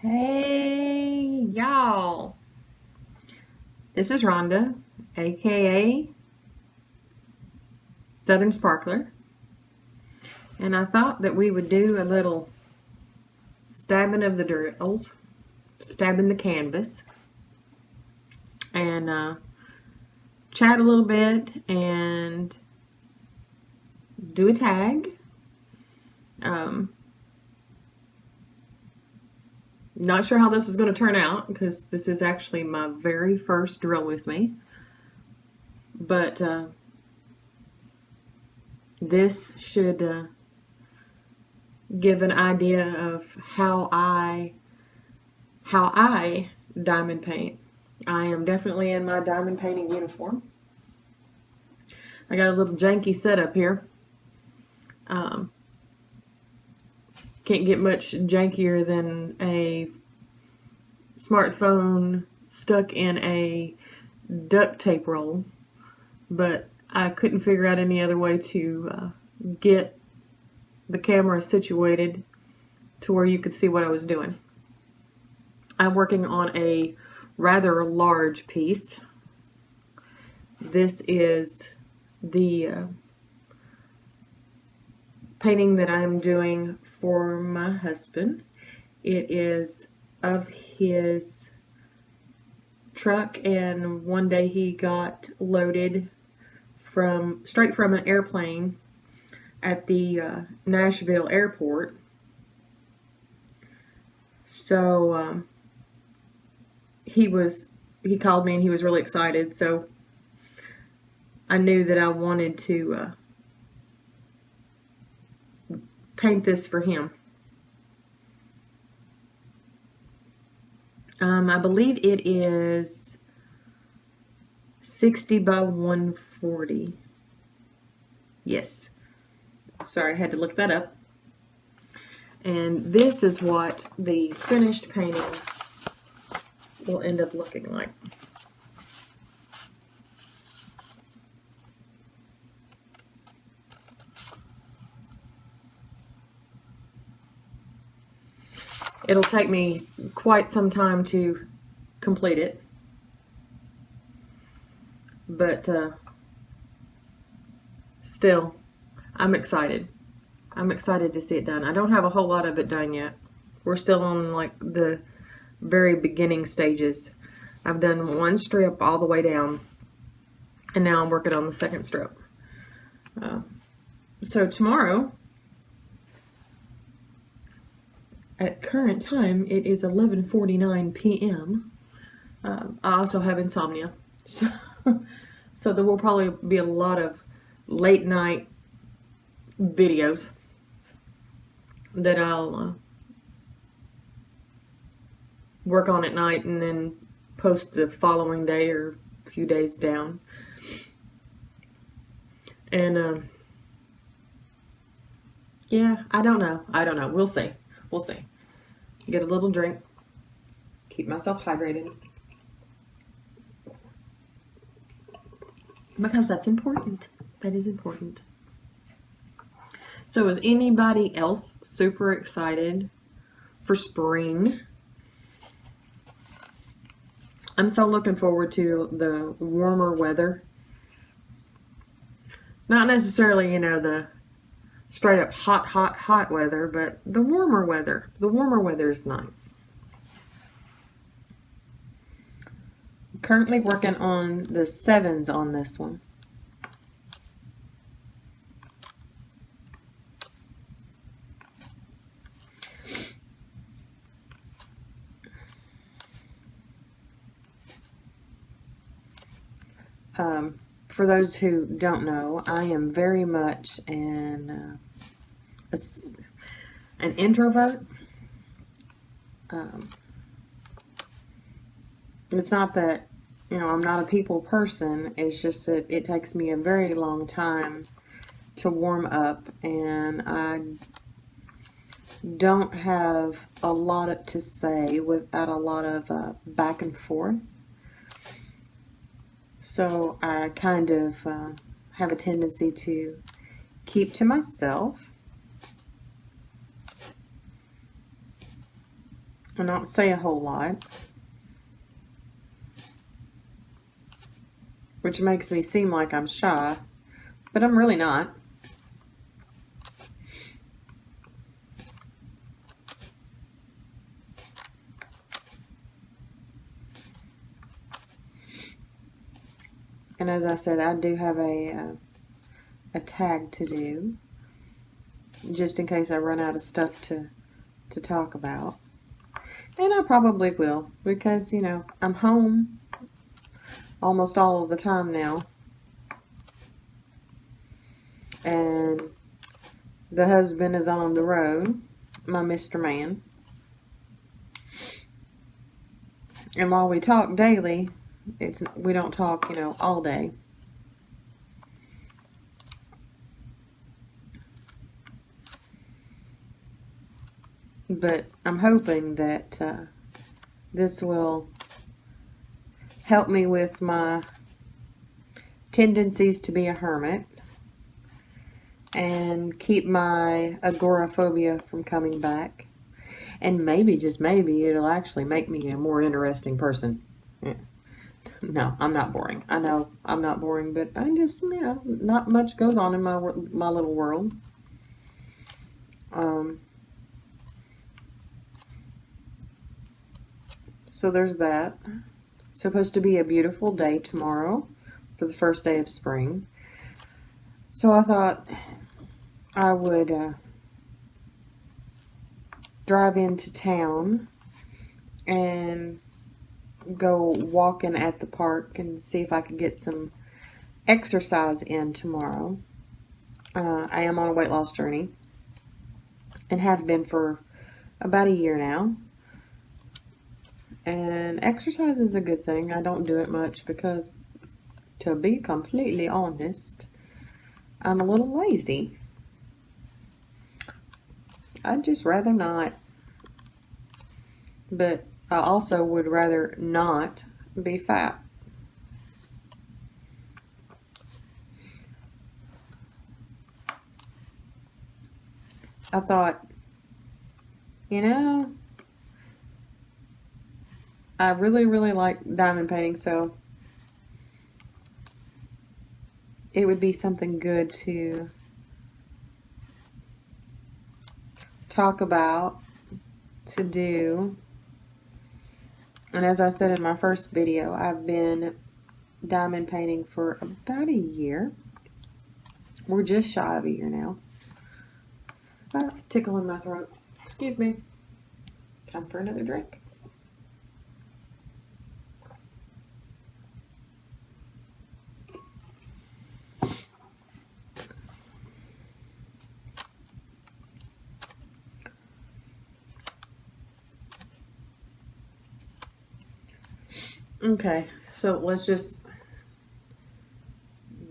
Hey y'all, this is Rhonda, aka Southern Sparkler, and I thought that we would do a little stabbing of the drills, stabbing the canvas, and chat a little bit and do a tag. Not sure how this is going to turn out because this is actually my very first drill with me. But this should give an idea of how I diamond paint. I am definitely in my diamond painting uniform. I got a little janky setup here. Can't get much jankier than a smartphone stuck in a duct tape roll, but I couldn't figure out any other way to get the camera situated to where you could see what I was doing. I'm working on a rather large piece. This is the painting that I'm doing for my husband. It is of his truck, and one day he got loaded straight from an airplane at the Nashville airport. So he called me and he was really excited, so I knew that I wanted to paint this for him. I believe it is 60 by 140. Yes. Sorry, I had to look that up. And this is what the finished painting will end up looking like. It'll take me quite some time to complete it, but still, I'm excited. I'm excited to see it done. I don't have a whole lot of it done yet. We're still on like the very beginning stages. I've done one strip all the way down, and now I'm working on the second strip. So tomorrow, at current time, it is 11:49 p.m. I also have insomnia, so there will probably be a lot of late night videos that I'll work on at night and then post the following day or a few days down. And yeah, I don't know. We'll see. Get a little drink. Keep myself hydrated. Because that's important. That is important. So is anybody else super excited for spring? I'm so looking forward to the warmer weather. Not necessarily, the straight up hot weather, but the warmer weather. The warmer weather is nice. I'm currently working on the 7s on this one. For those who don't know, I am very much an introvert. It's not that, I'm not a people person. It's just that it takes me a very long time to warm up, and I don't have a lot to say without a lot of back and forth. So I kind of have a tendency to keep to myself. and not say a whole lot, which makes me seem like I'm shy, but I'm really not. And as I said, I do have a tag to do, just in case I run out of stuff to talk about. And I probably will, because, you know, I'm home almost all of the time now. And the husband is on the road, my Mr. Man. And while we talk daily, we don't talk, you know, all day. But I'm hoping that this will help me with my tendencies to be a hermit and keep my agoraphobia from coming back. And maybe, just maybe, it'll actually make me a more interesting person. No, I'm not boring. I know I'm not boring, but I just, you know, not much goes on in my little world. So there's that. It's supposed to be a beautiful day tomorrow for the first day of spring. So I thought I would drive into town and go walking at the park and see if I could get some exercise in tomorrow. I am on a weight loss journey and have been for about a year now. And exercise is a good thing. I don't do it much because, to be completely honest, I'm a little lazy. I'd just rather not. But I also would rather not be fat. I thought, you know, I really, really like diamond painting, so it would be something good to talk about, to do. And as I said in my first video, I've been diamond painting for about a year. We're just shy of a year now. Tickle in my throat. Excuse me. Time for another drink. Okay, so let's just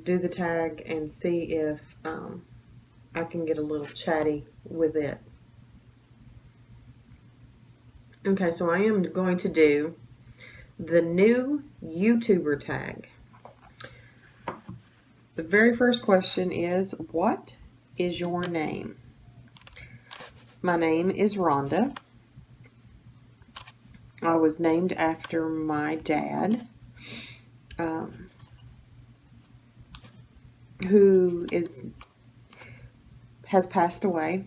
do the tag and see if I can get a little chatty with it. Okay, so I am going to do the new YouTuber tag. The very first question is, what is your name? My name is Rhonda. I was named after my dad, who has passed away,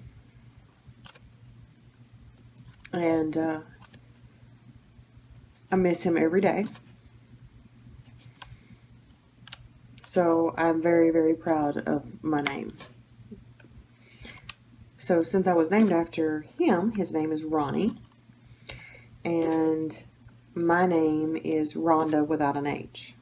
and I miss him every day. So I'm very, very proud of my name. So since I was named after him, his name is Ronnie. And my name is Rhonda without an H.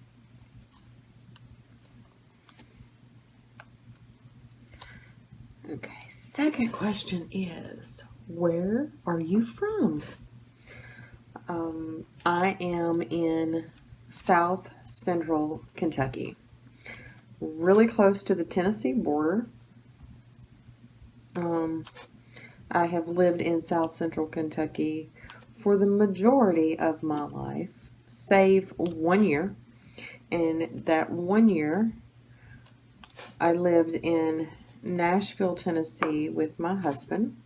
Okay, second question is, where are you from? I am in South Central Kentucky, really close to the Tennessee border. I have lived in South Central Kentucky for the majority of my life, save 1 year. And that 1 year, I lived in Nashville, Tennessee with my husband.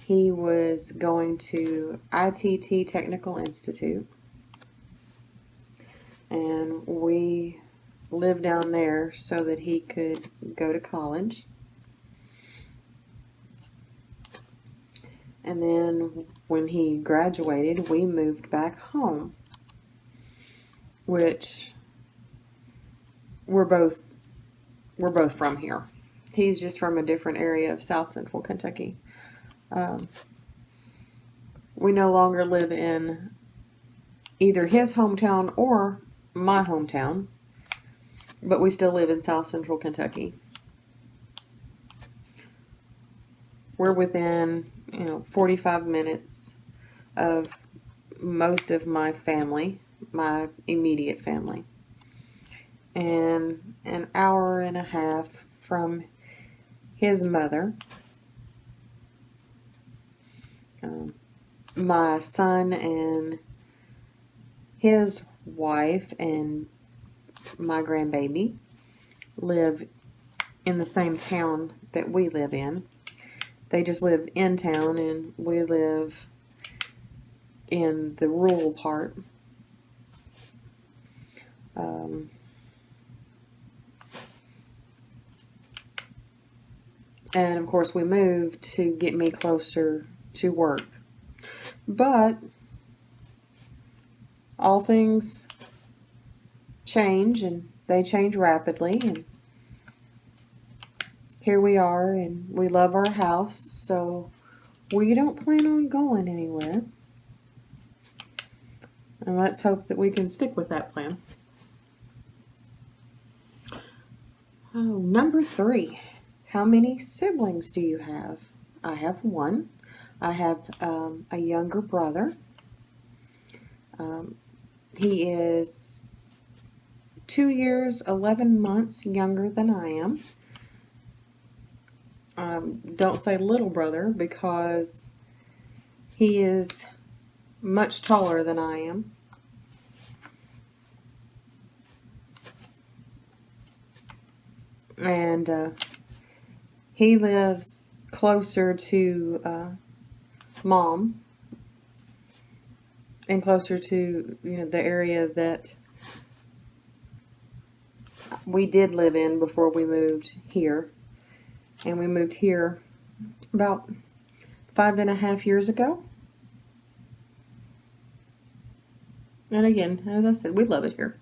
he was going to ITT Technical Institute, and we lived down there so that he could go to college. And then when he graduated, we moved back home, which we're both from here. He's just from a different area of South Central Kentucky. We no longer live in either his hometown or my hometown, but we still live in South Central Kentucky. We're within, 45 minutes of most of my family, my immediate family, and an hour and a half from his mother. My son and his wife and my grandbaby live in the same town that we live in. They just live in town, and we live in the rural part. And of course we moved to get me closer to work. But all things change, and they change rapidly, and here we are, and we love our house, so we don't plan on going anywhere. And let's hope that we can stick with that plan. Oh, number 3. How many siblings do you have? I have one. I have a younger brother. He is 2 years, 11 months younger than I am. Don't say little brother, because he is much taller than I am. And he lives closer to Mom, and closer to the area that we did live in before we moved here. And we moved here about 5.5 years ago. And again, as I said, we love it here.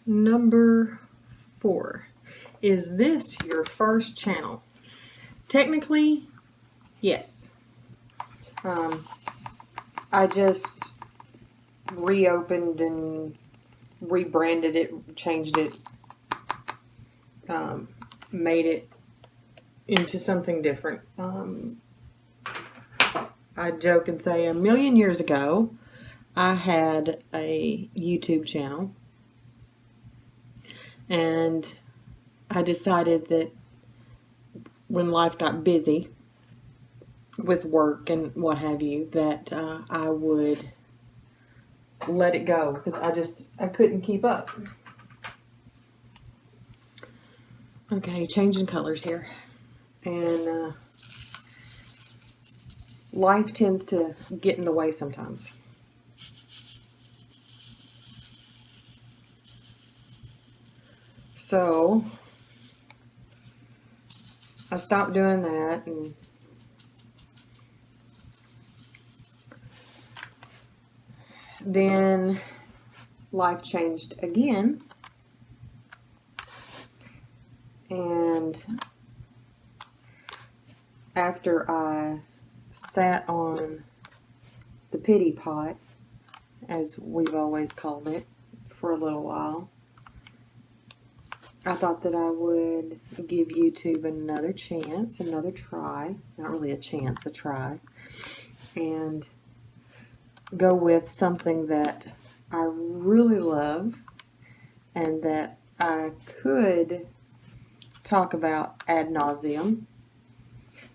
Number 4. Is this your first channel? Technically, yes. I just reopened and rebranded it, changed it, made it into something different. I joke and say 1,000,000 years ago, I had a YouTube channel, and I decided that when life got busy with work and what have you, that I would let it go, because I couldn't keep up. Okay, changing colors here. And life tends to get in the way sometimes. So I stopped doing that, and then life changed again, and after I sat on the pity pot, as we've always called it, for a little while, I thought that I would give YouTube another chance, another try. Not really a chance, a try. And go with something that I really love and that I could talk about ad nauseum.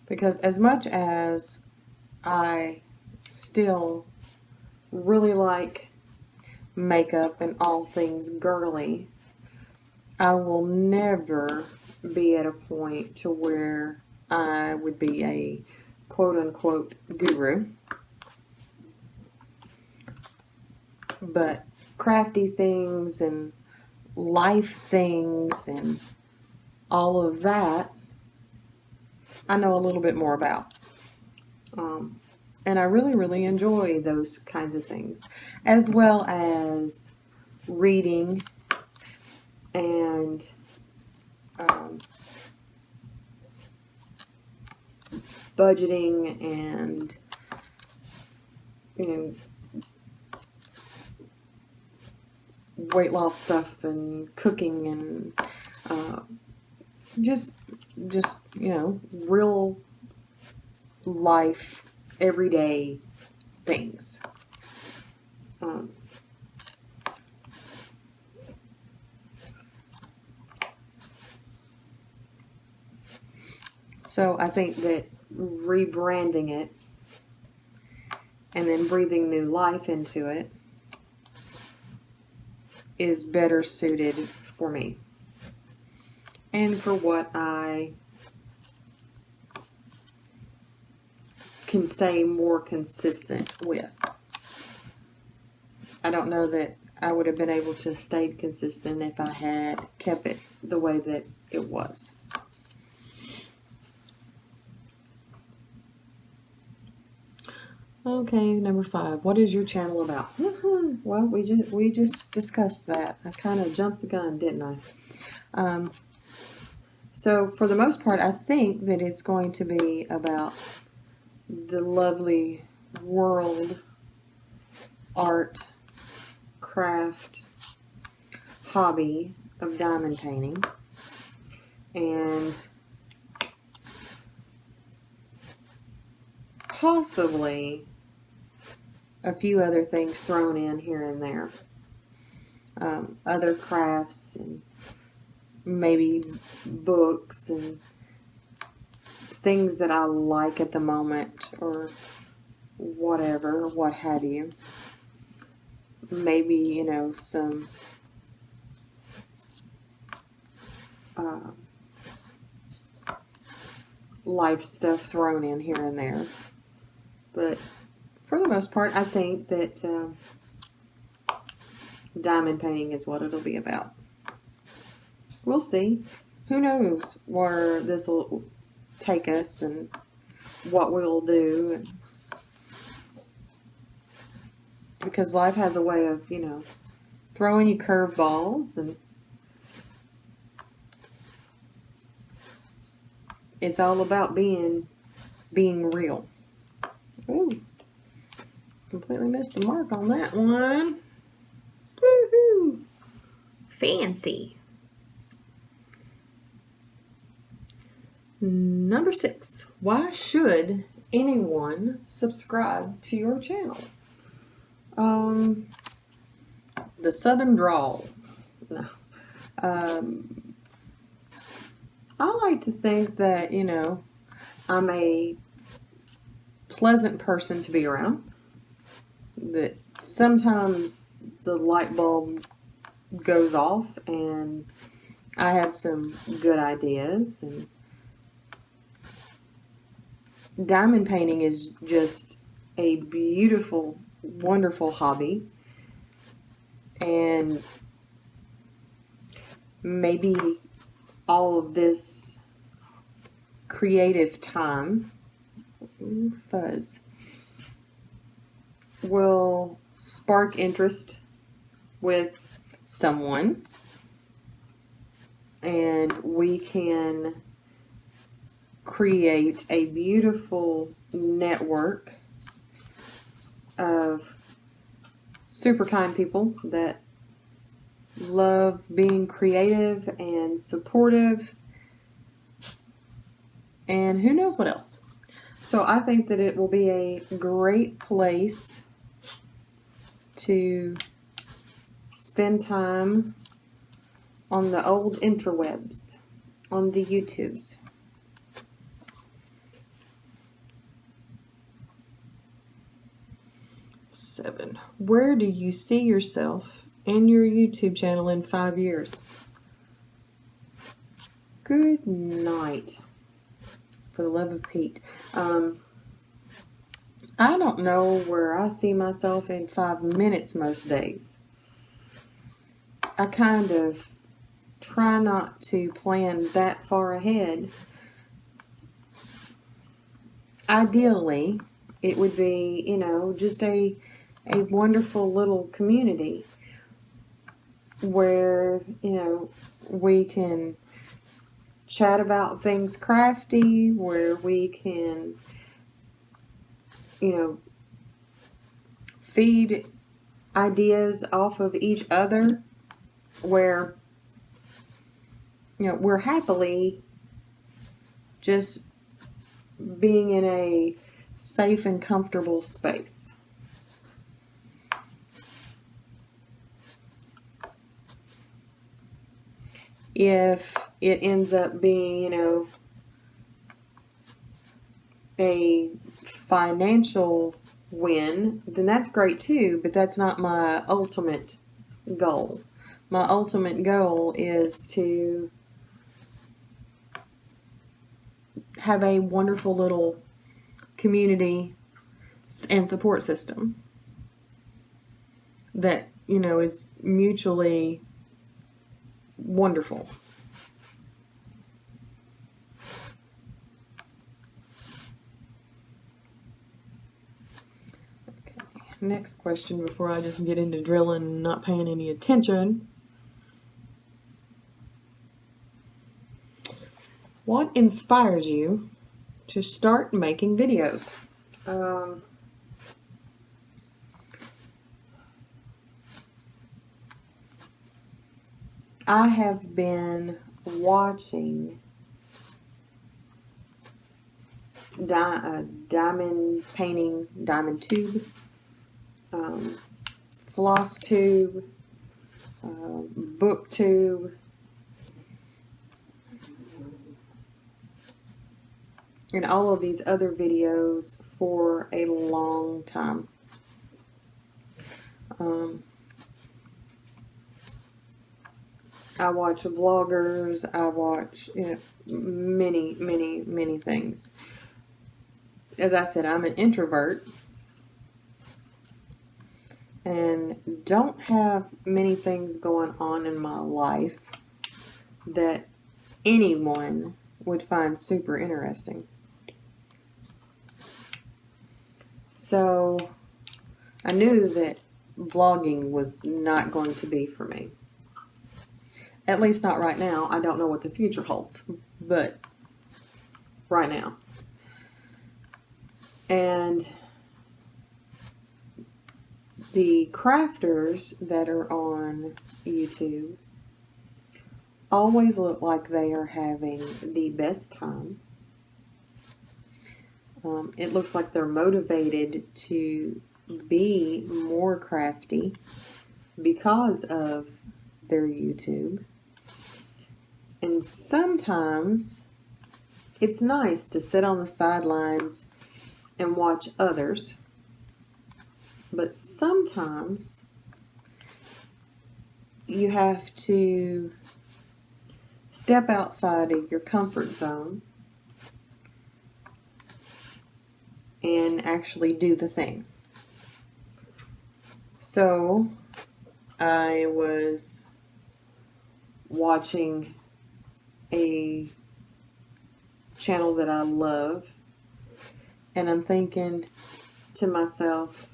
Because as much as I still really like makeup and all things girly, I will never be at a point to where I would be a quote-unquote guru. But crafty things and life things and all of that, I know a little bit more about. And I really, really enjoy those kinds of things, as well as reading and budgeting and weight loss stuff and cooking and just real life, everyday things. So I think that rebranding it and then breathing new life into it is better suited for me and for what I can stay more consistent with. I don't know that I would have been able to stay consistent if I had kept it the way that it was. Okay, number 5. What is your channel about? Well, we just discussed that. I kind of jumped the gun, didn't I? So for the most part, I think that it's going to be about the lovely world, art, craft, hobby of diamond painting, and possibly a few other things thrown in here and there. Other crafts and maybe books and things that I like at the moment or whatever, what have you. Maybe, some life stuff thrown in here and there. But for the most part, I think that diamond painting is what it'll be about. We'll see. Who knows where this will take us and what we'll do. Because life has a way of, throwing you curveballs, and it's all about being real. Ooh, completely missed the mark on that one. Woohoo! Fancy. Number 6. Why should anyone subscribe to your channel? The Southern drawl. No. I like to think that, I'm a pleasant person to be around. That sometimes the light bulb goes off and I have some good ideas. And diamond painting is just a beautiful, wonderful hobby. And maybe all of this creative time, fuzz, will spark interest with someone, and we can create a beautiful network of super kind people that love being creative and supportive, and who knows what else. So I think that it will be a great place to spend time on the old interwebs, on the YouTubes. Seven. Where do you see yourself and your YouTube channel in 5 years? Good night. For the love of Pete. I don't know where I see myself in 5 minutes most days. I kind of try not to plan that far ahead. Ideally, it would be, just a wonderful little community where, we can chat about things crafty, where we can, feed ideas off of each other, where, we're happily just being in a safe and comfortable space. If it ends up being, a financial win, then that's great too, but that's not my ultimate goal. My ultimate goal is to have a wonderful little community and support system that, is mutually wonderful. Okay, next question before I just get into drilling and not paying any attention. What inspires you to start making videos? I have been watching diamond painting, diamond tube, floss tube, book tube, and all of these other videos for a long time. I watch vloggers, I watch many things. As I said, I'm an introvert and don't have many things going on in my life that anyone would find super interesting. So I knew that vlogging was not going to be for me. At least not right now. I don't know what the future holds, but right now. And the crafters that are on YouTube always look like they are having the best time. It looks like they're motivated to be more crafty because of their YouTube. And sometimes it's nice to sit on the sidelines and watch others. But sometimes you have to step outside of your comfort zone and actually do the thing. So I was watching a channel that I love, and I'm thinking to myself,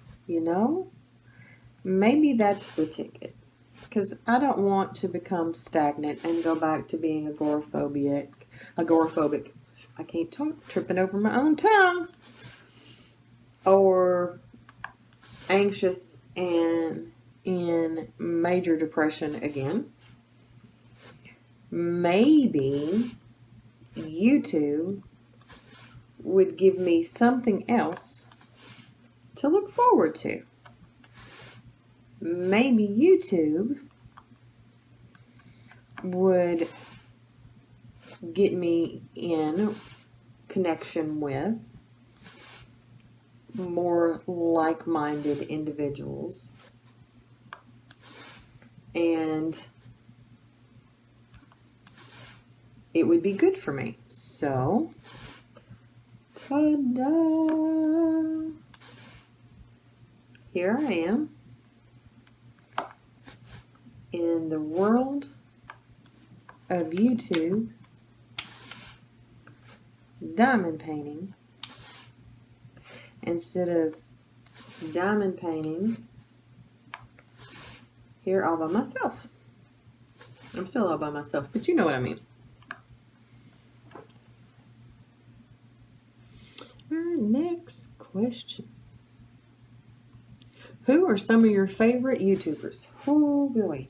maybe that's the ticket, because I don't want to become stagnant and go back to being agoraphobic. I can't talk, tripping over my own tongue, or anxious and in major depression again. Maybe YouTube would give me something else to look forward to. Maybe YouTube would get me in connection with more like-minded individuals, and it would be good for me. So, ta-da! Here I am in the world of YouTube, diamond painting. Instead of diamond painting here all by myself. I'm still all by myself, but you know what I mean. Our next question. Who are some of your favorite YouTubers? Oh boy.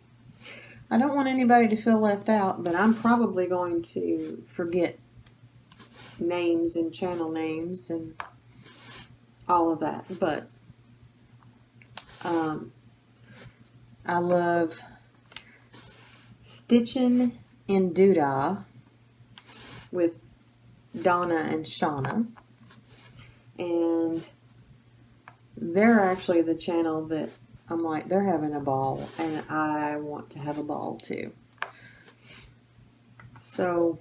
I don't want anybody to feel left out, but I'm probably going to forget names and channel names and all of that. But I love Stitching and Doodah with Donna and Shauna. And they're actually the channel that I'm like, they're having a ball, and I want to have a ball too. So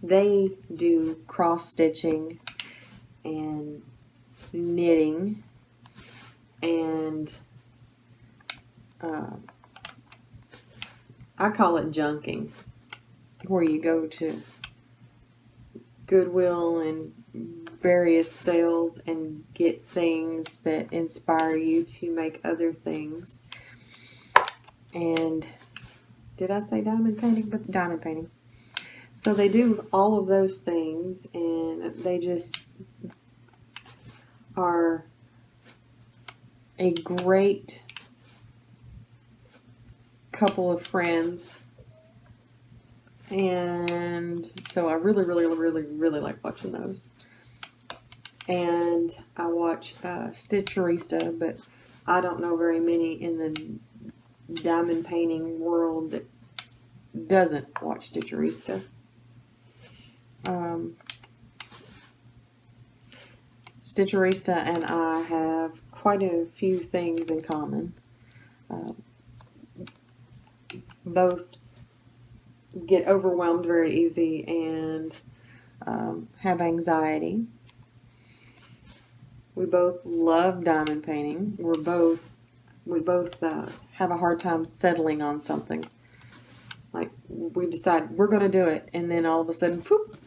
they do cross stitching and knitting and I call it junking, where you go to Goodwill and various sales and get things that inspire you to make other things. And did I say diamond painting? But diamond painting. So they do all of those things, and they just are a great couple of friends. And so I really like watching those. And I watch Stitcherista, but I don't know very many in the diamond painting world that doesn't watch Stitcherista. Stitcherista and I have quite a few things in common. Both get overwhelmed very easy and have anxiety. We both love diamond painting. We both have a hard time settling on something. Like, we decide we're going to do it, and then all of a sudden, whoop,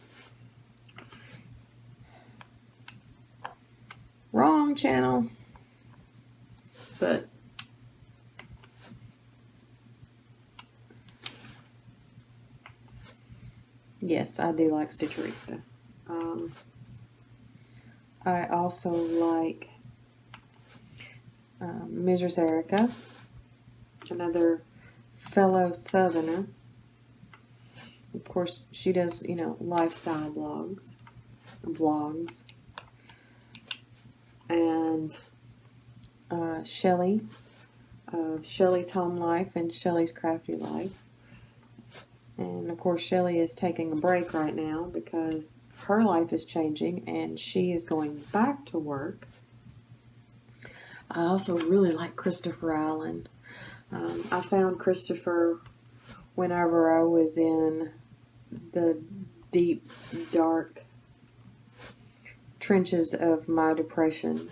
wrong channel. But yes, I do like Stitcherista. I also like Mrs. Erica, another fellow Southerner. Of course, she does, lifestyle vlogs. And Shelly, of Shelly's Home Life and Shelly's Crafty Life. And of course, Shelly is taking a break right now because her life is changing and she is going back to work. I also really like Christopher Allen. I found Christopher whenever I was in the deep, dark trenches of my depression.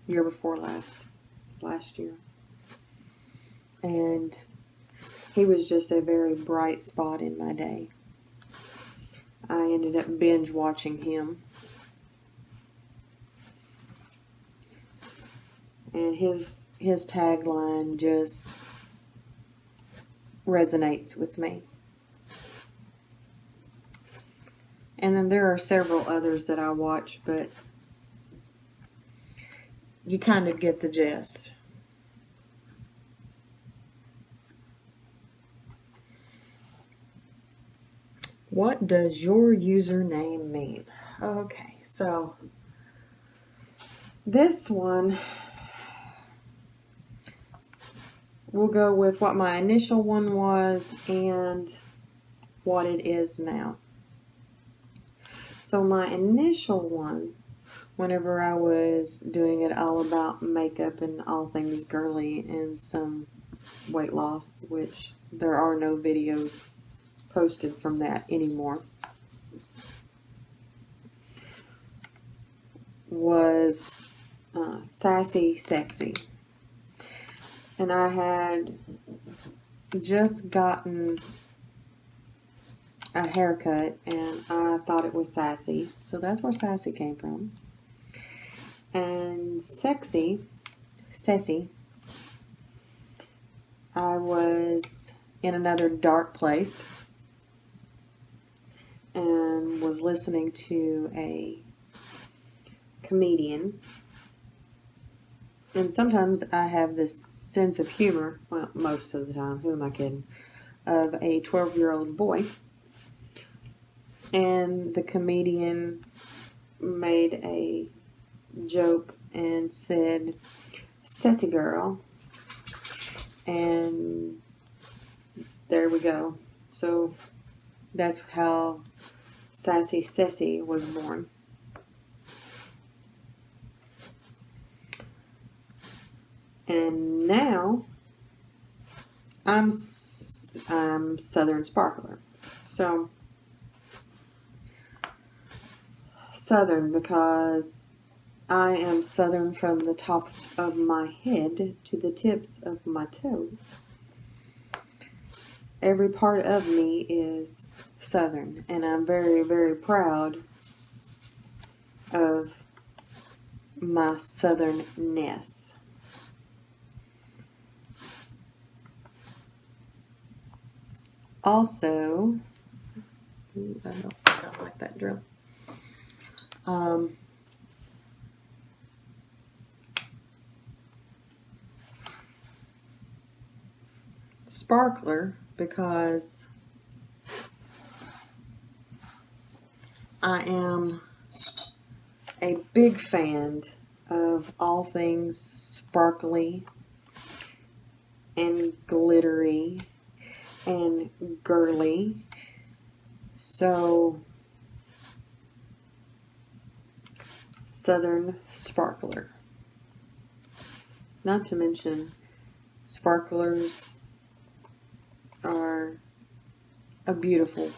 Year before last year. And he was just a very bright spot in my day. I ended up binge watching him. And his tagline just resonates with me. And then there are several others that I watch, but you kind of get the gist. What does your username mean? Okay, so this one, we'll go with what my initial one was and what it is now. So my initial one, whenever I was doing it all about makeup and all things girly and some weight loss, which there are no videos posted from that anymore, was Sassy Sexy. And I had just gotten a haircut and I thought it was Sassy. So that's where Sassy came from. And Sexy, I was in another dark place and was listening to a comedian. And sometimes I have this sense of humor, well, most of the time, who am I kidding, of a 12-year-old boy. And the comedian made a joke and said, "Sassy girl." And there we go. So that's how Sassy Sessy was born. And now I'm Southern Sparkler. So Southern because I am Southern from the top of my head to the tips of my toe. Every part of me is Southern, and I'm very, very proud of my Southernness. Also, I don't think I like that drill. Sparkler because I am a big fan of all things sparkly and glittery and girly. So Southern Sparkler. Not to mention, sparklers are a beautiful,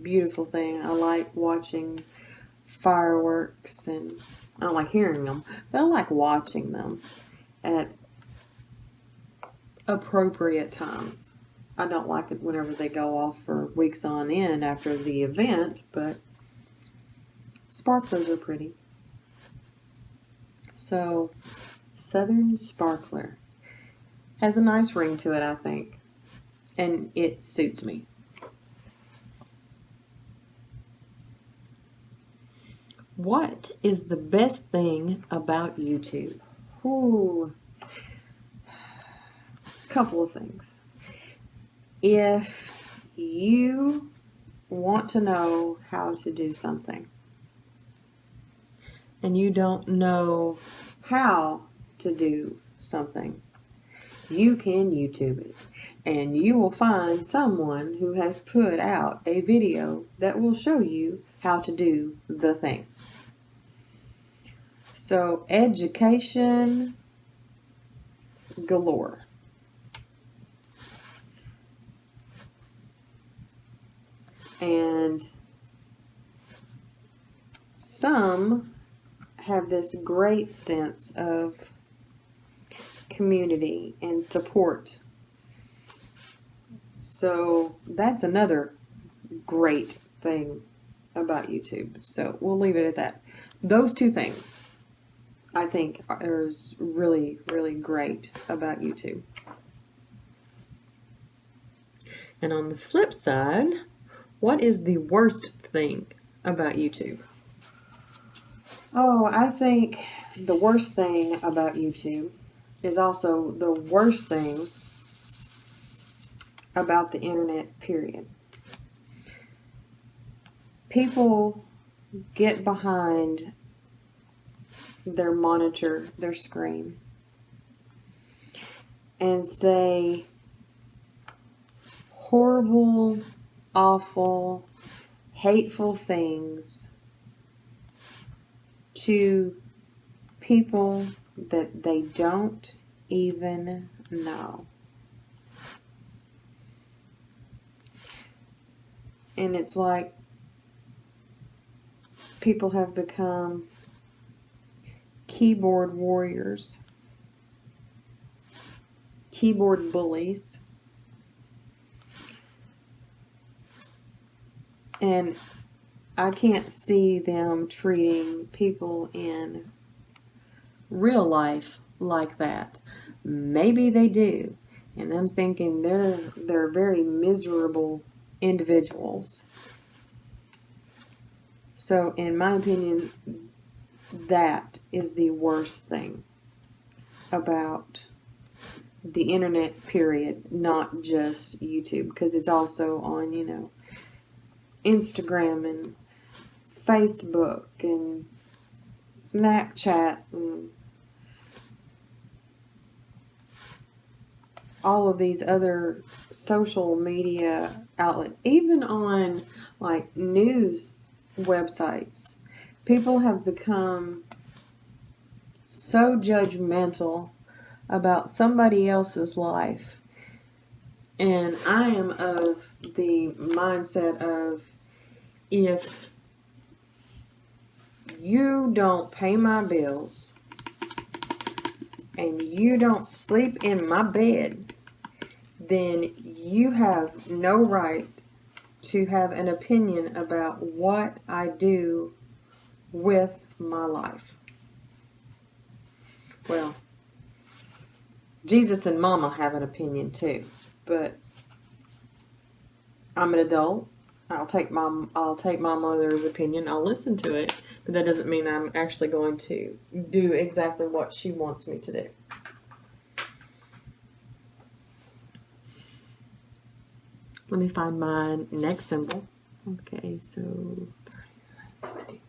beautiful thing. I like watching fireworks, and I don't like hearing them, but I like watching them at appropriate times. I don't like it whenever they go off for weeks on end after the event, but sparklers are pretty. So, Southern Sparkler has a nice ring to it, I think, and it suits me. What is the best thing about YouTube? Ooh, couple of things. If you want to know how to do something and you don't know how to do something, you can YouTube it, and you will find someone who has put out a video that will show you how to do the thing. So, education galore. And some have this great sense of community and support. So that's another great thing about YouTube. So we'll leave it at that. Those two things I think are really, really great about YouTube. And on the flip side, what is the worst thing about YouTube? Oh, I think the worst thing about YouTube is also the worst thing about the internet, period. People get behind their monitor, their screen, and say horrible, awful, hateful things to people that they don't even No. And it's like people have become keyboard warriors, keyboard bullies. And I can't see them treating people in real life like that. Maybe they do. And I'm thinking they're very miserable individuals. So in my opinion, that is the worst thing about the internet, period, not just YouTube, because it's also on, Instagram and Facebook and Snapchat and all of these other social media outlets, even on like news websites. People have become so judgmental about somebody else's life. And I am of the mindset of, if you don't pay my bills and you don't sleep in my bed, then you have no right to have an opinion about what I do with my life. Well, Jesus and Mama have an opinion too, but I'm an adult. I'll take my mother's opinion. I'll listen to it, but that doesn't mean I'm actually going to do exactly what she wants me to do. Let me find my next symbol. Okay, so 61.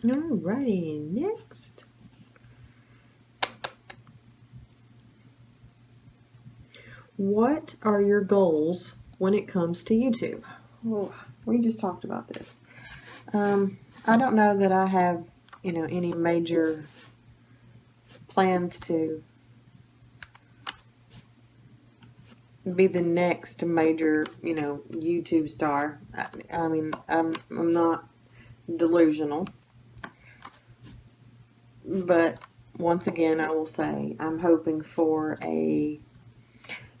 Alrighty, next. What are your goals when it comes to YouTube? Oh, we just talked about this. I don't know that I have, any major plans to be the next major, YouTube star. I mean, I'm not delusional. But once again, I will say I'm hoping for a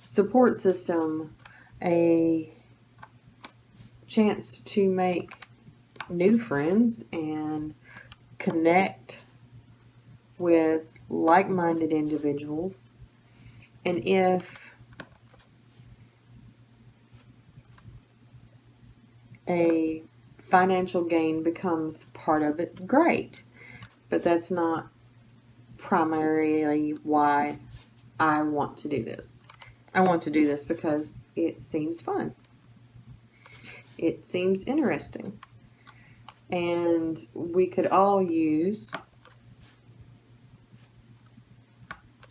support system, a chance to make new friends and connect with like-minded individuals. And if a financial gain becomes part of it, great. But that's not primarily why I want to do this. I want to do this because it seems fun. It seems interesting. And we could all use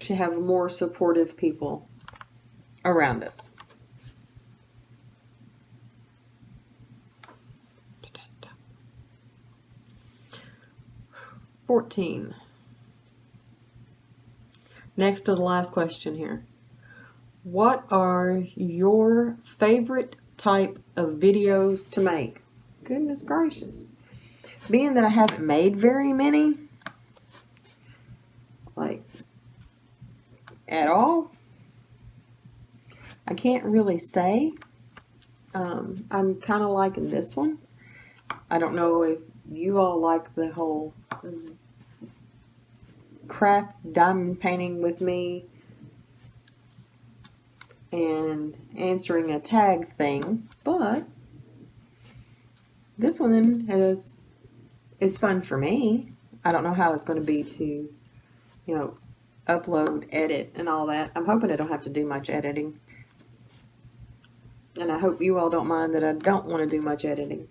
to have more supportive people around us. $14. Next to the last question here. What are your favorite type of videos to make? Goodness gracious. Being that I haven't made very many, like, at all, I can't really say. I'm kind of liking this one. I don't know if you all like the whole craft diamond painting with me and answering a tag thing, but this one is fun for me. I don't know how it's going to be to, upload, edit, and all that. I'm hoping I don't have to do much editing. And I hope you all don't mind that I don't want to do much editing.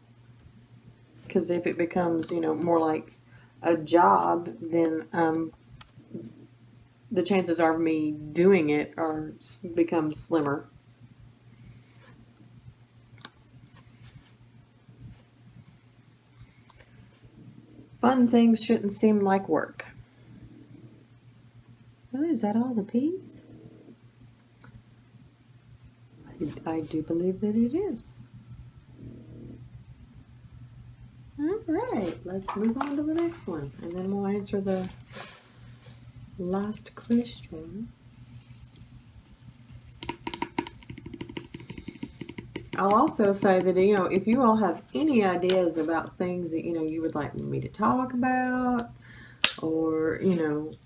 Because if it becomes, more like a job, then the chances are of me doing it become slimmer. Fun things shouldn't seem like work. Oh, is that all the peeps? I do believe that it is. Alright, let's move on to the next one. And then we'll answer the last question. I'll also say that, if you all have any ideas about things that, you would like me to talk about, or,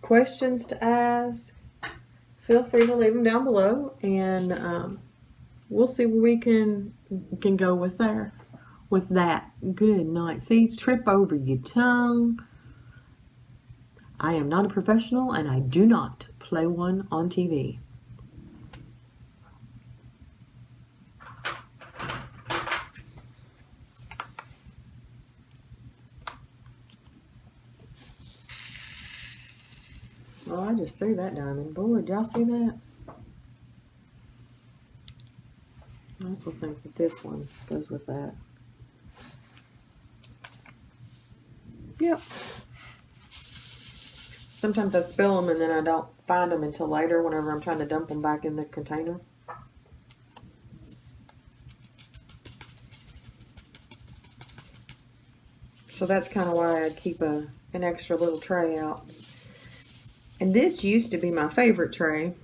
questions to ask, feel free to leave them down below, and we'll see where we can go with that. Good night. See, trip over your tongue. I am not a professional, and I do not play one on TV. Well, I just threw that diamond. Boy, did y'all see that? I also think that this one goes with that. Yep. Sometimes I spill them and then I don't find them until later whenever I'm trying to dump them back in the container. So that's kind of why I keep an extra little tray out. And this used to be my favorite tray.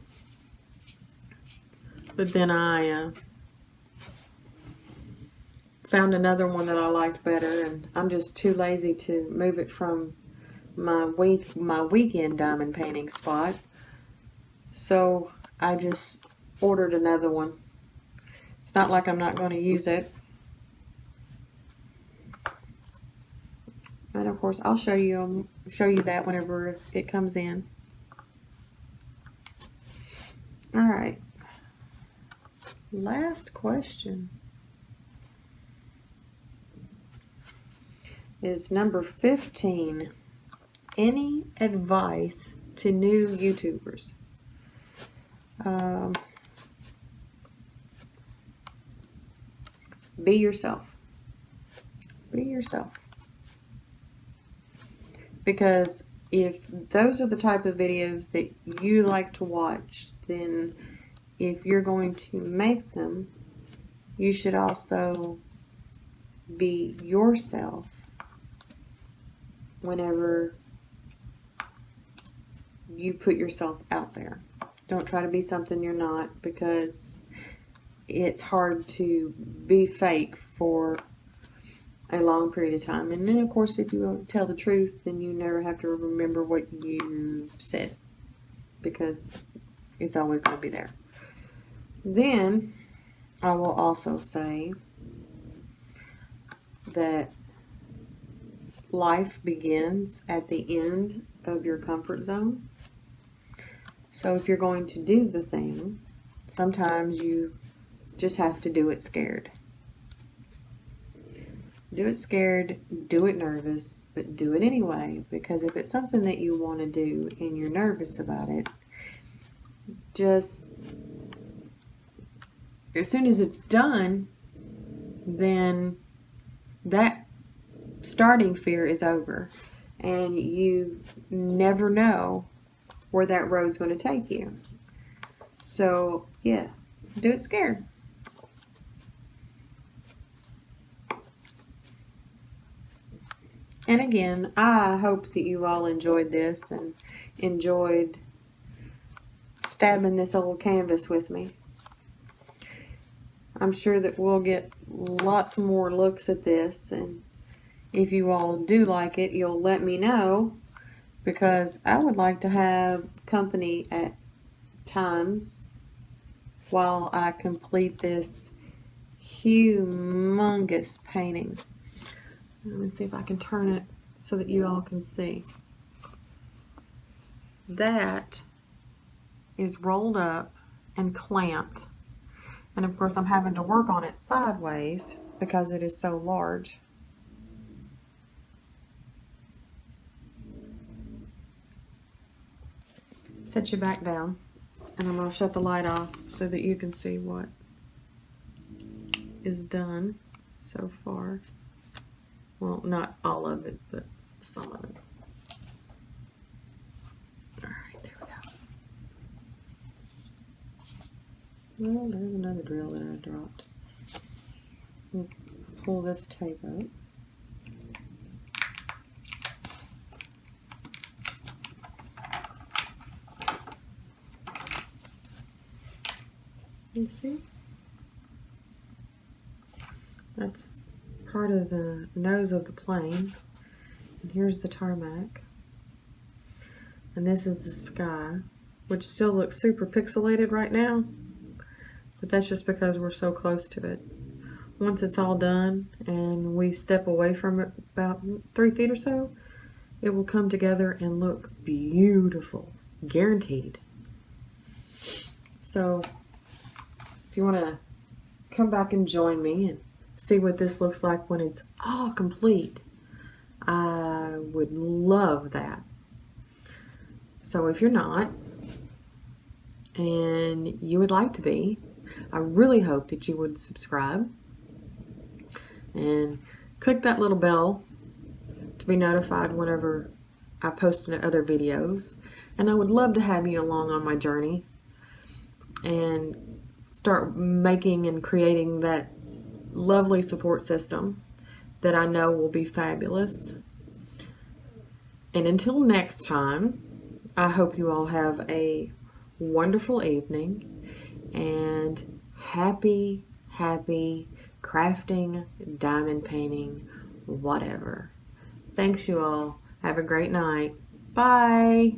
But then I found another one that I liked better, and I'm just too lazy to move it from my weekend diamond painting spot. So I just ordered another one. It's not like I'm not going to use it. And of course, I'll show you that whenever it comes in. All right. Last question is number 15. Any advice to new YouTubers? Be yourself. Be yourself. Because if those are the type of videos that you like to watch, then if you're going to make them, you should also be yourself whenever you put yourself out there. Don't try to be something you're not, because it's hard to be fake for a long period of time. And then, of course, if you tell the truth, then you never have to remember what you said, because it's always going to be there. Then I will also say that life begins at the end of your comfort zone. So if you're going to do the thing, sometimes you just have to do it scared. Do it scared, do it nervous, but do it anyway. Because if it's something that you want to do and you're nervous about it, just as soon as it's done, then that starting fear is over. And you never know where that road's going to take you. So, yeah, do it scared. And again, I hope that you all enjoyed this and enjoyed stabbing this old canvas with me. I'm sure that we'll get lots more looks at this, and if you all do like it, you'll let me know, because I would like to have company at times while I complete this humongous painting. Let me see if I can turn it so that you all can see. That is rolled up and clamped. And of course I'm having to work on it sideways because it is so large. Set you back down, and I'm going to shut the light off so that you can see what is done so far. Well, not all of it, but some of it. Alright, there we go. Well, there's another drill that I dropped. We'll pull this tape up. You see? That's part of the nose of the plane. And here's the tarmac. And this is the sky, which still looks super pixelated right now. But that's just because we're so close to it. Once it's all done and we step away from it about 3 feet or so, it will come together and look beautiful. Guaranteed. So, if you want to come back and join me and see what this looks like when it's all complete, I would love that. So if you're not, and you would like to be, I really hope that you would subscribe and click that little bell to be notified whenever I post other videos. And I would love to have you along on my journey and start making and creating that lovely support system that I know will be fabulous. And until next time, I hope you all have a wonderful evening and happy crafting, diamond painting, whatever. Thanks you all. Have a great night. Bye.